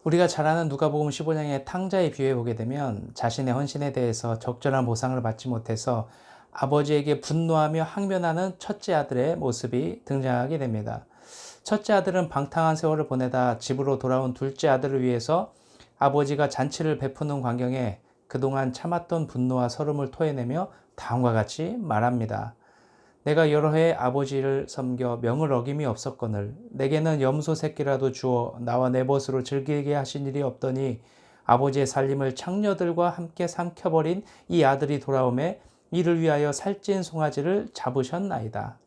우리가 잘 아는 누가복음 15장의 탕자의 비유에 보게 되면 자신의 헌신에 대해서 적절한 보상을 받지 못해서 아버지에게 분노하며 항변하는 첫째 아들의 모습이 등장하게 됩니다. 첫째 아들은 방탕한 세월을 보내다 집으로 돌아온 둘째 아들을 위해서 아버지가 잔치를 베푸는 광경에 그동안 참았던 분노와 서름을 토해내며 다음과 같이 말합니다. 내가 여러 해 아버지를 섬겨 명을 어김이 없었거늘 내게는 염소 새끼라도 주어 나와 내 벗으로 즐기게 하신 일이 없더니 아버지의 살림을 창녀들과 함께 삼켜버린 이 아들이 돌아오매 이를 위하여 살찐 송아지를 잡으셨나이다.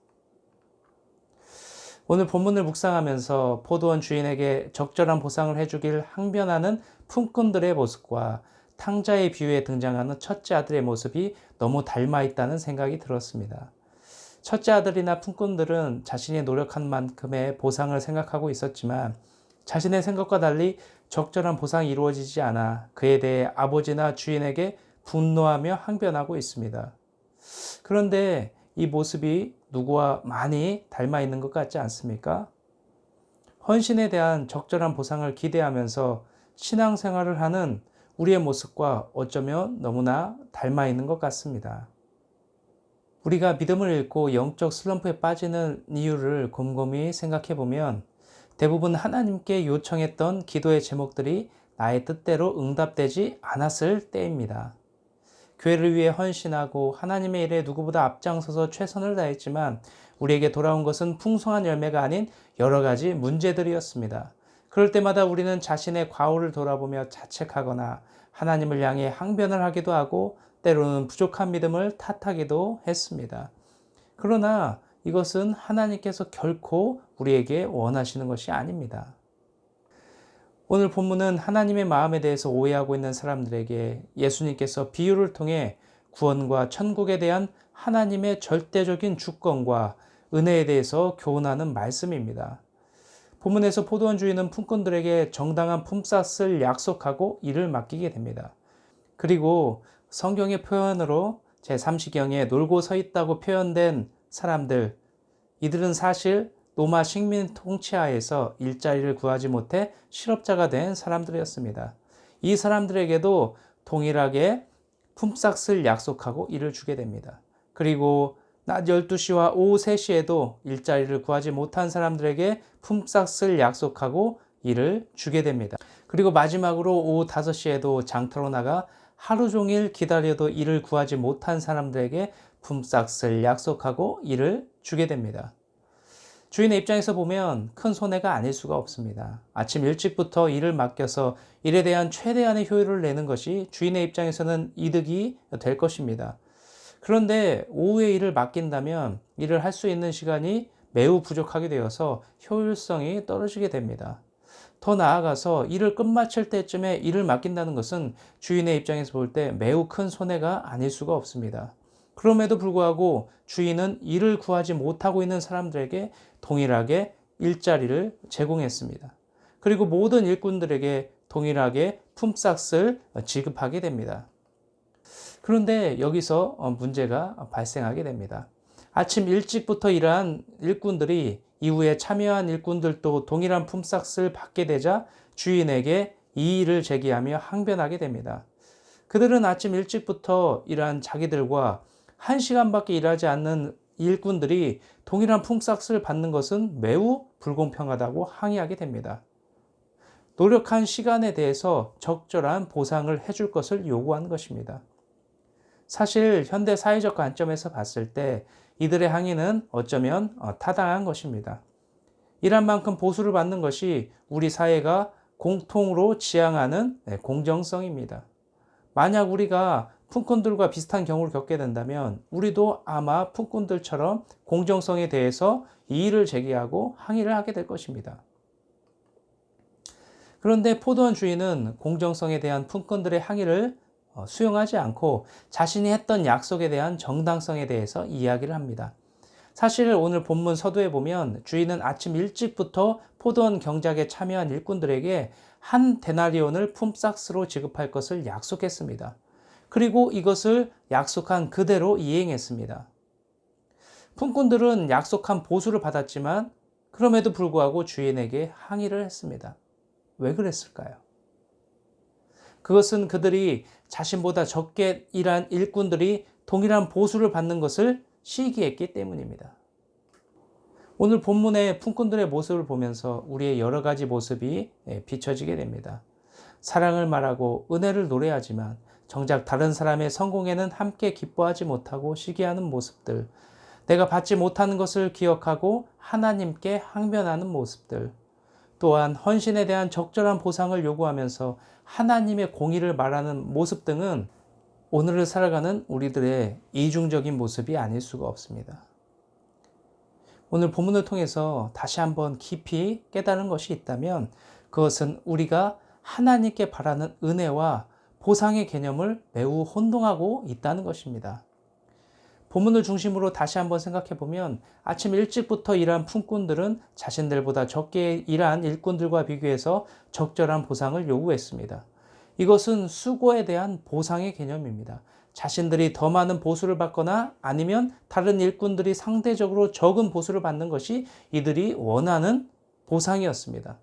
오늘 본문을 묵상하면서 포도원 주인에게 적절한 보상을 해주길 항변하는 품꾼들의 모습과 탕자의 비유에 등장하는 첫째 아들의 모습이 너무 닮아 있다는 생각이 들었습니다. 첫째 아들이나 품꾼들은 자신이 노력한 만큼의 보상을 생각하고 있었지만 자신의 생각과 달리 적절한 보상이 이루어지지 않아 그에 대해 아버지나 주인에게 분노하며 항변하고 있습니다. 그런데 이 모습이 누구와 많이 닮아 있는 것 같지 않습니까? 헌신에 대한 적절한 보상을 기대하면서 신앙생활을 하는 우리의 모습과 어쩌면 너무나 닮아 있는 것 같습니다. 우리가 믿음을 잃고 영적 슬럼프에 빠지는 이유를 곰곰이 생각해 보면 대부분 하나님께 요청했던 기도의 제목들이 나의 뜻대로 응답되지 않았을 때입니다. 교회를 위해 헌신하고 하나님의 일에 누구보다 앞장서서 최선을 다했지만 우리에게 돌아온 것은 풍성한 열매가 아닌 여러 가지 문제들이었습니다. 그럴 때마다 우리는 자신의 과오를 돌아보며 자책하거나 하나님을 향해 항변을 하기도 하고 때로는 부족한 믿음을 탓하기도 했습니다. 그러나 이것은 하나님께서 결코 우리에게 원하시는 것이 아닙니다. 오늘 본문은 하나님의 마음에 대해서 오해하고 있는 사람들에게 예수님께서 비유를 통해 구원과 천국에 대한 하나님의 절대적인 주권과 은혜에 대해서 교훈하는 말씀입니다. 본문에서 포도원 주인은 품꾼들에게 정당한 품삯을 약속하고 일을 맡기게 됩니다. 그리고 성경의 표현으로 제30경에 놀고 서 있다고 표현된 사람들, 이들은 사실 로마 식민 통치하에서 일자리를 구하지 못해 실업자가 된 사람들이었습니다. 이 사람들에게도 동일하게 품삯을 약속하고 일을 주게 됩니다. 그리고 낮 12시와 오후 3시에도 일자리를 구하지 못한 사람들에게 품삯을 약속하고 일을 주게 됩니다. 그리고 마지막으로 오후 5시에도 장터로 나가 하루 종일 기다려도 일을 구하지 못한 사람들에게 품삯을 약속하고 일을 주게 됩니다. 주인의 입장에서 보면 큰 손해가 아닐 수가 없습니다. 아침 일찍부터 일을 맡겨서 일에 대한 최대한의 효율을 내는 것이 주인의 입장에서는 이득이 될 것입니다. 그런데 오후에 일을 맡긴다면 일을 할 수 있는 시간이 매우 부족하게 되어서 효율성이 떨어지게 됩니다. 더 나아가서 일을 끝마칠 때쯤에 일을 맡긴다는 것은 주인의 입장에서 볼 때 매우 큰 손해가 아닐 수가 없습니다. 그럼에도 불구하고 주인은 일을 구하지 못하고 있는 사람들에게 동일하게 일자리를 제공했습니다. 그리고 모든 일꾼들에게 동일하게 품삯을 지급하게 됩니다. 그런데 여기서 문제가 발생하게 됩니다. 아침 일찍부터 일한 일꾼들이 이후에 참여한 일꾼들도 동일한 품삯을 받게 되자 주인에게 이의를 제기하며 항변하게 됩니다. 그들은 아침 일찍부터 일한 자기들과 1시간밖에 일하지 않는 일꾼들이 동일한 품삯을 받는 것은 매우 불공평하다고 항의하게 됩니다. 노력한 시간에 대해서 적절한 보상을 해줄 것을 요구하는 것입니다. 사실 현대 사회적 관점에서 봤을 때 이들의 항의는 어쩌면 타당한 것입니다. 일한 만큼 보수를 받는 것이 우리 사회가 공통으로 지향하는 공정성입니다. 만약 우리가 품꾼들과 비슷한 경우를 겪게 된다면 우리도 아마 품꾼들처럼 공정성에 대해서 이의를 제기하고 항의를 하게 될 것입니다. 그런데 포도원 주인은 공정성에 대한 품꾼들의 항의를 수용하지 않고 자신이 했던 약속에 대한 정당성에 대해서 이야기를 합니다. 사실 오늘 본문 서두에 보면 주인은 아침 일찍부터 포도원 경작에 참여한 일꾼들에게 한 데나리온을 품삯으로 지급할 것을 약속했습니다. 그리고 이것을 약속한 그대로 이행했습니다. 품꾼들은 약속한 보수를 받았지만 그럼에도 불구하고 주인에게 항의를 했습니다. 왜 그랬을까요? 그것은 그들이 자신보다 적게 일한 일꾼들이 동일한 보수를 받는 것을 시기했기 때문입니다. 오늘 본문의 품꾼들의 모습을 보면서 우리의 여러 가지 모습이 비춰지게 됩니다. 사랑을 말하고 은혜를 노래하지만 정작 다른 사람의 성공에는 함께 기뻐하지 못하고 시기하는 모습들, 내가 받지 못하는 것을 기억하고 하나님께 항변하는 모습들, 또한 헌신에 대한 적절한 보상을 요구하면서 하나님의 공의를 말하는 모습 등은 오늘을 살아가는 우리들의 이중적인 모습이 아닐 수가 없습니다. 오늘 본문을 통해서 다시 한번 깊이 깨달은 것이 있다면 그것은 우리가 하나님께 바라는 은혜와 보상의 개념을 매우 혼동하고 있다는 것입니다. 본문을 중심으로 다시 한번 생각해 보면 아침 일찍부터 일한 품꾼들은 자신들보다 적게 일한 일꾼들과 비교해서 적절한 보상을 요구했습니다. 이것은 수고에 대한 보상의 개념입니다. 자신들이 더 많은 보수를 받거나 아니면 다른 일꾼들이 상대적으로 적은 보수를 받는 것이 이들이 원하는 보상이었습니다.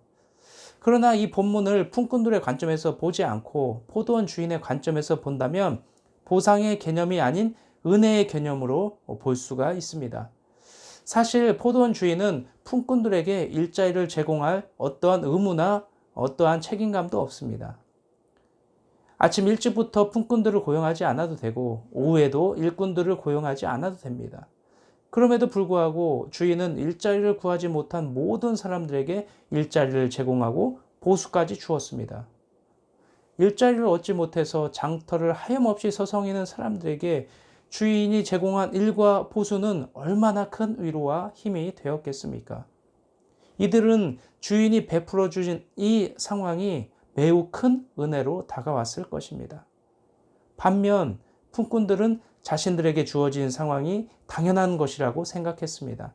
그러나 이 본문을 품꾼들의 관점에서 보지 않고 포도원 주인의 관점에서 본다면 보상의 개념이 아닌 은혜의 개념으로 볼 수가 있습니다. 사실 포도원 주인은 품꾼들에게 일자리를 제공할 어떠한 의무나 어떠한 책임감도 없습니다. 아침 일찍부터 품꾼들을 고용하지 않아도 되고 오후에도 일꾼들을 고용하지 않아도 됩니다. 그럼에도 불구하고 주인은 일자리를 구하지 못한 모든 사람들에게 일자리를 제공하고 보수까지 주었습니다. 일자리를 얻지 못해서 장터를 하염없이 서성이는 사람들에게 주인이 제공한 일과 보수는 얼마나 큰 위로와 힘이 되었겠습니까? 이들은 주인이 베풀어 주신 이 상황이 매우 큰 은혜로 다가왔을 것입니다. 반면 품꾼들은 자신들에게 주어진 상황이 당연한 것이라고 생각했습니다.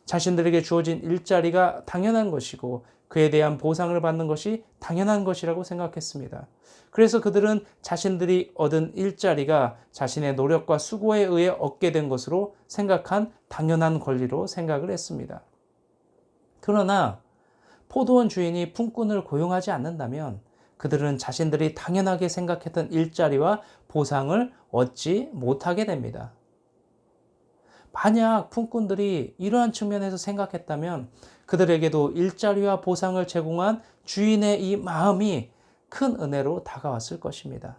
자신들에게 주어진 일자리가 당연한 것이고 그에 대한 보상을 받는 것이 당연한 것이라고 생각했습니다. 그래서 그들은 자신들이 얻은 일자리가 자신의 노력과 수고에 의해 얻게 된 것으로 생각한 당연한 권리로 생각을 했습니다. 그러나 포도원 주인이 품꾼을 고용하지 않는다면 그들은 자신들이 당연하게 생각했던 일자리와 보상을 얻지 못하게 됩니다. 만약 품꾼들이 이러한 측면에서 생각했다면 그들에게도 일자리와 보상을 제공한 주인의 이 마음이 큰 은혜로 다가왔을 것입니다.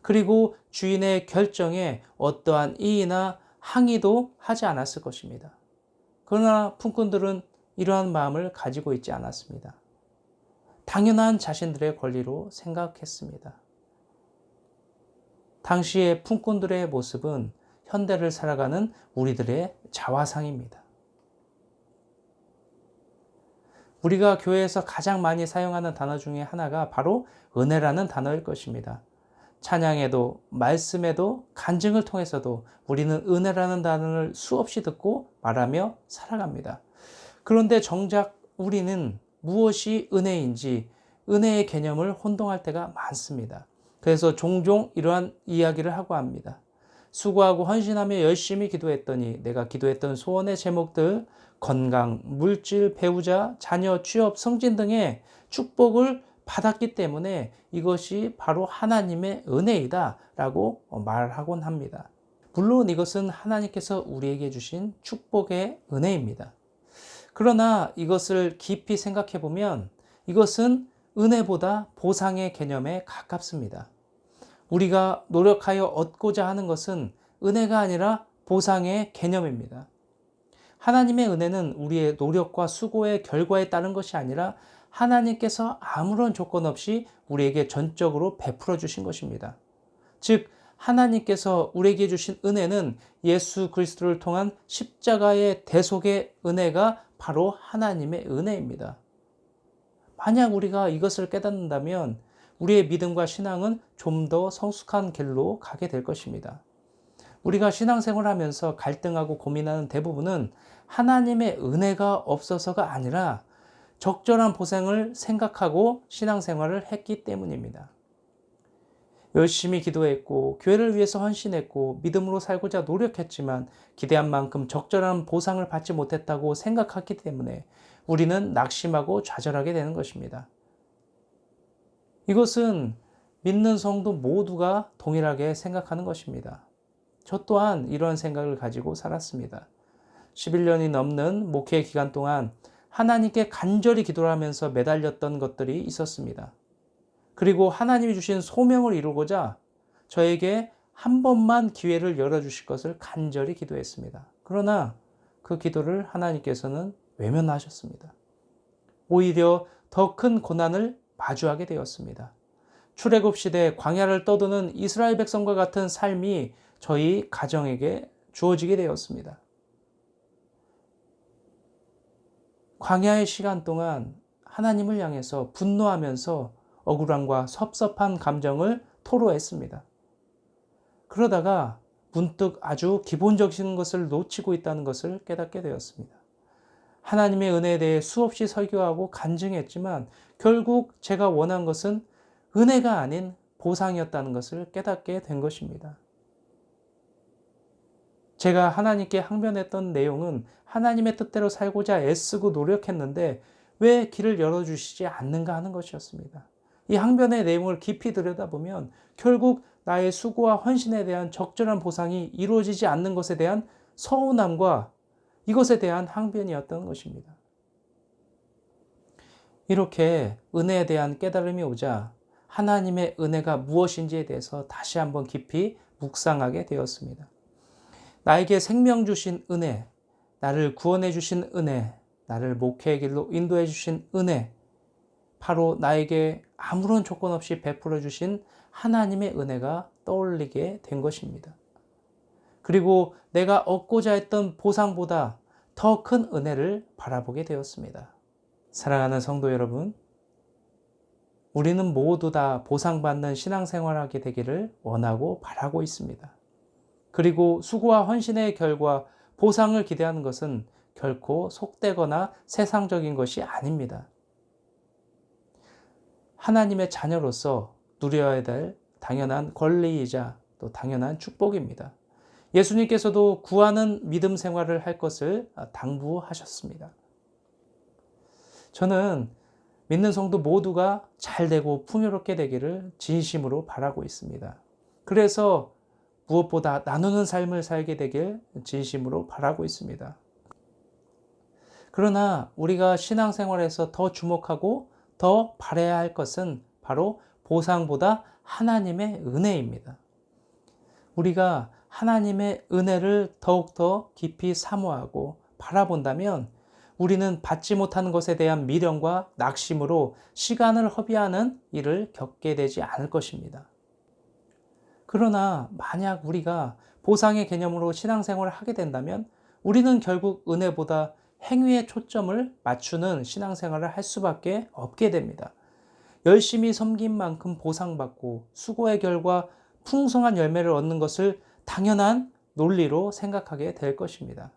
그리고 주인의 결정에 어떠한 이의나 항의도 하지 않았을 것입니다. 그러나 품꾼들은 이러한 마음을 가지고 있지 않았습니다. 당연한 자신들의 권리로 생각했습니다. 당시의 품꾼들의 모습은 현대를 살아가는 우리들의 자화상입니다. 우리가 교회에서 가장 많이 사용하는 단어 중에 하나가 바로 은혜라는 단어일 것입니다. 찬양에도 말씀에도 간증을 통해서도 우리는 은혜라는 단어를 수없이 듣고 말하며 살아갑니다. 그런데 정작 우리는 무엇이 은혜인지 은혜의 개념을 혼동할 때가 많습니다. 그래서 종종 이러한 이야기를 하고 합니다. 수고하고 헌신하며 열심히 기도했더니 내가 기도했던 소원의 제목들, 건강, 물질, 배우자, 자녀, 취업, 승진 등의 축복을 받았기 때문에 이것이 바로 하나님의 은혜이다 라고 말하곤 합니다. 물론 이것은 하나님께서 우리에게 주신 축복의 은혜입니다. 그러나 이것을 깊이 생각해 보면 이것은 은혜보다 보상의 개념에 가깝습니다. 우리가 노력하여 얻고자 하는 것은 은혜가 아니라 보상의 개념입니다. 하나님의 은혜는 우리의 노력과 수고의 결과에 따른 것이 아니라 하나님께서 아무런 조건 없이 우리에게 전적으로 베풀어 주신 것입니다. 즉 하나님께서 우리에게 주신 은혜는 예수 그리스도를 통한 십자가의 대속의 은혜가 바로 하나님의 은혜입니다. 만약 우리가 이것을 깨닫는다면 우리의 믿음과 신앙은 좀 더 성숙한 길로 가게 될 것입니다. 우리가 신앙생활을 하면서 갈등하고 고민하는 대부분은 하나님의 은혜가 없어서가 아니라 적절한 보상을 생각하고 신앙생활을 했기 때문입니다. 열심히 기도했고 교회를 위해서 헌신했고 믿음으로 살고자 노력했지만 기대한 만큼 적절한 보상을 받지 못했다고 생각했기 때문에 우리는 낙심하고 좌절하게 되는 것입니다. 이것은 믿는 성도 모두가 동일하게 생각하는 것입니다. 저 또한 이런 생각을 가지고 살았습니다. 11년이 넘는 목회 기간 동안 하나님께 간절히 기도를 하면서 매달렸던 것들이 있었습니다. 그리고 하나님이 주신 소명을 이루고자 저에게 한 번만 기회를 열어주실 것을 간절히 기도했습니다. 그러나 그 기도를 하나님께서는 외면하셨습니다. 오히려 더 큰 고난을 마주하게 되었습니다. 출애굽 시대 광야를 떠도는 이스라엘 백성과 같은 삶이 저희 가정에게 주어지게 되었습니다. 광야의 시간 동안 하나님을 향해서 분노하면서 억울함과 섭섭한 감정을 토로했습니다. 그러다가 문득 아주 기본적인 것을 놓치고 있다는 것을 깨닫게 되었습니다. 하나님의 은혜에 대해 수없이 설교하고 간증했지만 결국 제가 원한 것은 은혜가 아닌 보상이었다는 것을 깨닫게 된 것입니다. 제가 하나님께 항변했던 내용은 하나님의 뜻대로 살고자 애쓰고 노력했는데 왜 길을 열어주시지 않는가 하는 것이었습니다. 이 항변의 내용을 깊이 들여다보면 결국 나의 수고와 헌신에 대한 적절한 보상이 이루어지지 않는 것에 대한 서운함과 이것에 대한 항변이었던 것입니다. 이렇게 은혜에 대한 깨달음이 오자 하나님의 은혜가 무엇인지에 대해서 다시 한번 깊이 묵상하게 되었습니다. 나에게 생명 주신 은혜, 나를 구원해 주신 은혜, 나를 목회의 길로 인도해 주신 은혜, 바로 나에게 아무런 조건 없이 베풀어 주신 하나님의 은혜가 떠올리게 된 것입니다. 그리고 내가 얻고자 했던 보상보다 더 큰 은혜를 바라보게 되었습니다. 사랑하는 성도 여러분, 우리는 모두 다 보상받는 신앙생활하게 되기를 원하고 바라고 있습니다. 그리고 수고와 헌신의 결과 보상을 기대하는 것은 결코 속되거나 세상적인 것이 아닙니다. 하나님의 자녀로서 누려야 될 당연한 권리이자 또 당연한 축복입니다. 예수님께서도 구하는 믿음 생활을 할 것을 당부하셨습니다. 저는 믿는 성도 모두가 잘 되고 풍요롭게 되기를 진심으로 바라고 있습니다. 그래서 무엇보다 나누는 삶을 살게 되길 진심으로 바라고 있습니다. 그러나 우리가 신앙생활에서 더 주목하고 더 바라야 할 것은 바로 보상보다 하나님의 은혜입니다. 우리가 하나님의 은혜를 더욱더 깊이 사모하고 바라본다면 우리는 받지 못하는 것에 대한 미련과 낙심으로 시간을 허비하는 일을 겪게 되지 않을 것입니다. 그러나 만약 우리가 보상의 개념으로 신앙생활을 하게 된다면 우리는 결국 은혜보다 행위에 초점을 맞추는 신앙생활을 할 수밖에 없게 됩니다. 열심히 섬긴 만큼 보상받고 수고의 결과 풍성한 열매를 얻는 것을 당연한 논리로 생각하게 될 것입니다.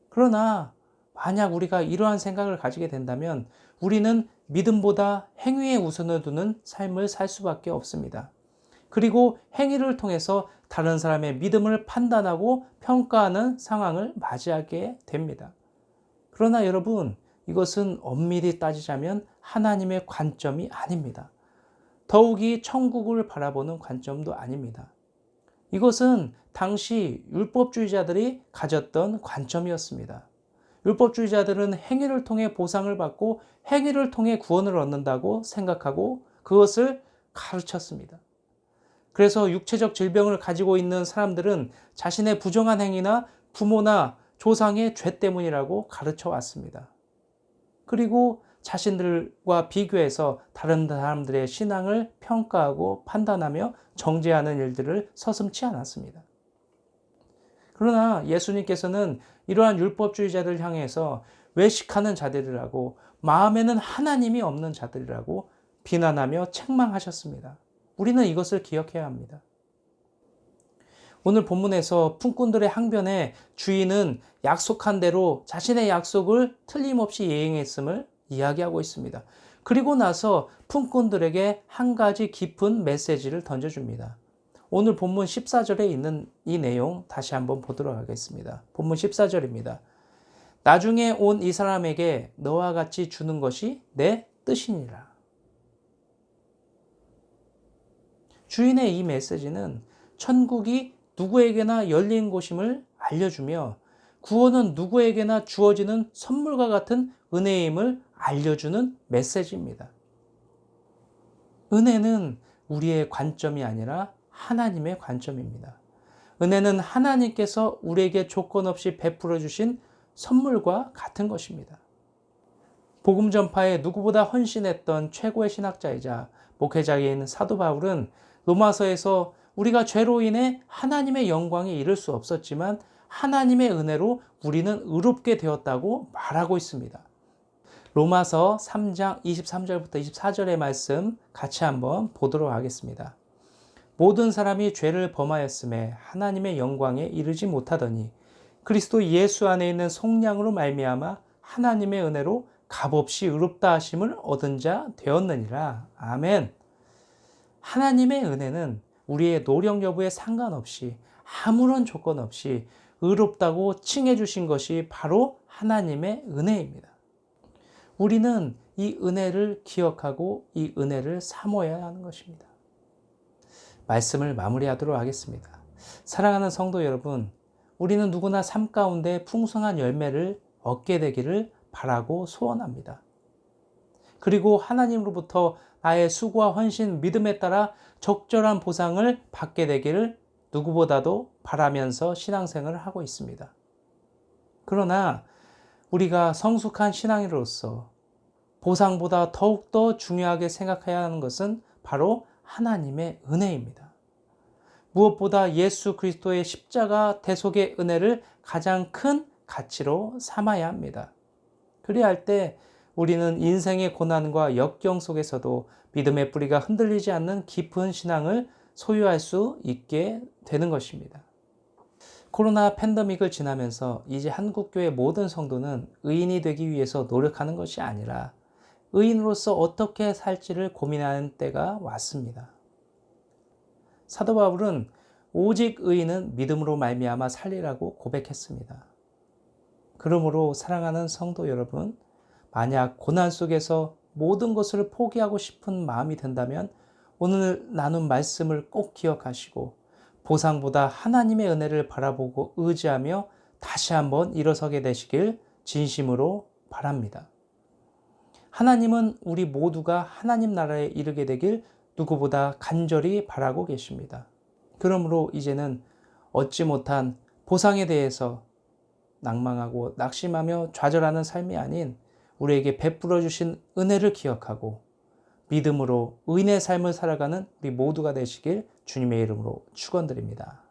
그러나 만약 우리가 이러한 생각을 가지게 된다면 우리는 믿음보다 행위에 우선을 두는 삶을 살 수밖에 없습니다. 그리고 행위를 통해서 다른 사람의 믿음을 판단하고 평가하는 상황을 맞이하게 됩니다. 그러나 여러분, 이것은 엄밀히 따지자면 하나님의 관점이 아닙니다. 더욱이 천국을 바라보는 관점도 아닙니다. 이것은 당시 율법주의자들이 가졌던 관점이었습니다. 율법주의자들은 행위를 통해 보상을 받고 행위를 통해 구원을 얻는다고 생각하고 그것을 가르쳤습니다. 그래서 육체적 질병을 가지고 있는 사람들은 자신의 부정한 행위나 부모나 조상의 죄 때문이라고 가르쳐 왔습니다. 그리고 자신들과 비교해서 다른 사람들의 신앙을 평가하고 판단하며 정죄하는 일들을 서슴지 않았습니다. 그러나 예수님께서는 이러한 율법주의자들 향해서 외식하는 자들이라고 마음에는 하나님이 없는 자들이라고 비난하며 책망하셨습니다. 우리는 이것을 기억해야 합니다. 오늘 본문에서 품꾼들의 항변에 주인은 약속한 대로 자신의 약속을 틀림없이 이행했음을 이야기하고 있습니다. 그리고 나서 품꾼들에게 한 가지 깊은 메시지를 던져줍니다. 오늘 본문 14절에 있는 이 내용 다시 한번 보도록 하겠습니다. 본문 14절입니다. 나중에 온 이 사람에게 너와 같이 주는 것이 내 뜻이니라. 주인의 이 메시지는 천국이 누구에게나 열린 곳임을 알려주며 구원은 누구에게나 주어지는 선물과 같은 은혜임을 알려주는 메시지입니다. 은혜는 우리의 관점이 아니라 하나님의 관점입니다. 은혜는 하나님께서 우리에게 조건 없이 베풀어 주신 선물과 같은 것입니다. 복음 전파에 누구보다 헌신했던 최고의 신학자이자 목회자인 사도 바울은 로마서에서 우리가 죄로 인해 하나님의 영광에 이를 수 없었지만 하나님의 은혜로 우리는 의롭게 되었다고 말하고 있습니다. 로마서 3장 23절부터 24절의 말씀 같이 한번 보도록 하겠습니다. 모든 사람이 죄를 범하였음에 하나님의 영광에 이르지 못하더니 그리스도 예수 안에 있는 속량으로 말미암아 하나님의 은혜로 값없이 의롭다 하심을 얻은 자 되었느니라. 아멘. 하나님의 은혜는 우리의 노력 여부에 상관없이 아무런 조건 없이 의롭다고 칭해 주신 것이 바로 하나님의 은혜입니다. 우리는 이 은혜를 기억하고 이 은혜를 사모해야 하는 것입니다. 말씀을 마무리하도록 하겠습니다. 사랑하는 성도 여러분, 우리는 누구나 삶 가운데 풍성한 열매를 얻게 되기를 바라고 소원합니다. 그리고 하나님으로부터 나의 수고와 헌신, 믿음에 따라 적절한 보상을 받게 되기를 누구보다도 바라면서 신앙생활을 하고 있습니다. 그러나 우리가 성숙한 신앙인으로서 보상보다 더욱더 중요하게 생각해야 하는 것은 바로 하나님의 은혜입니다. 무엇보다 예수 그리스도의 십자가 대속의 은혜를 가장 큰 가치로 삼아야 합니다. 그래야 할 때 우리는 인생의 고난과 역경 속에서도 믿음의 뿌리가 흔들리지 않는 깊은 신앙을 소유할 수 있게 되는 것입니다. 코로나 팬데믹을 지나면서 이제 한국교회 모든 성도는 의인이 되기 위해서 노력하는 것이 아니라 의인으로서 어떻게 살지를 고민하는 때가 왔습니다. 사도 바울은 오직 의인은 믿음으로 말미암아 살리라고 고백했습니다. 그러므로 사랑하는 성도 여러분, 만약 고난 속에서 모든 것을 포기하고 싶은 마음이 든다면 오늘 나눈 말씀을 꼭 기억하시고 보상보다 하나님의 은혜를 바라보고 의지하며 다시 한번 일어서게 되시길 진심으로 바랍니다. 하나님은 우리 모두가 하나님 나라에 이르게 되길 누구보다 간절히 바라고 계십니다. 그러므로 이제는 얻지 못한 보상에 대해서 낭망하고 낙심하며 좌절하는 삶이 아닌 우리에게 베풀어 주신 은혜를 기억하고 믿음으로 의인의 삶을 살아가는 우리 모두가 되시길 주님의 이름으로 축원드립니다.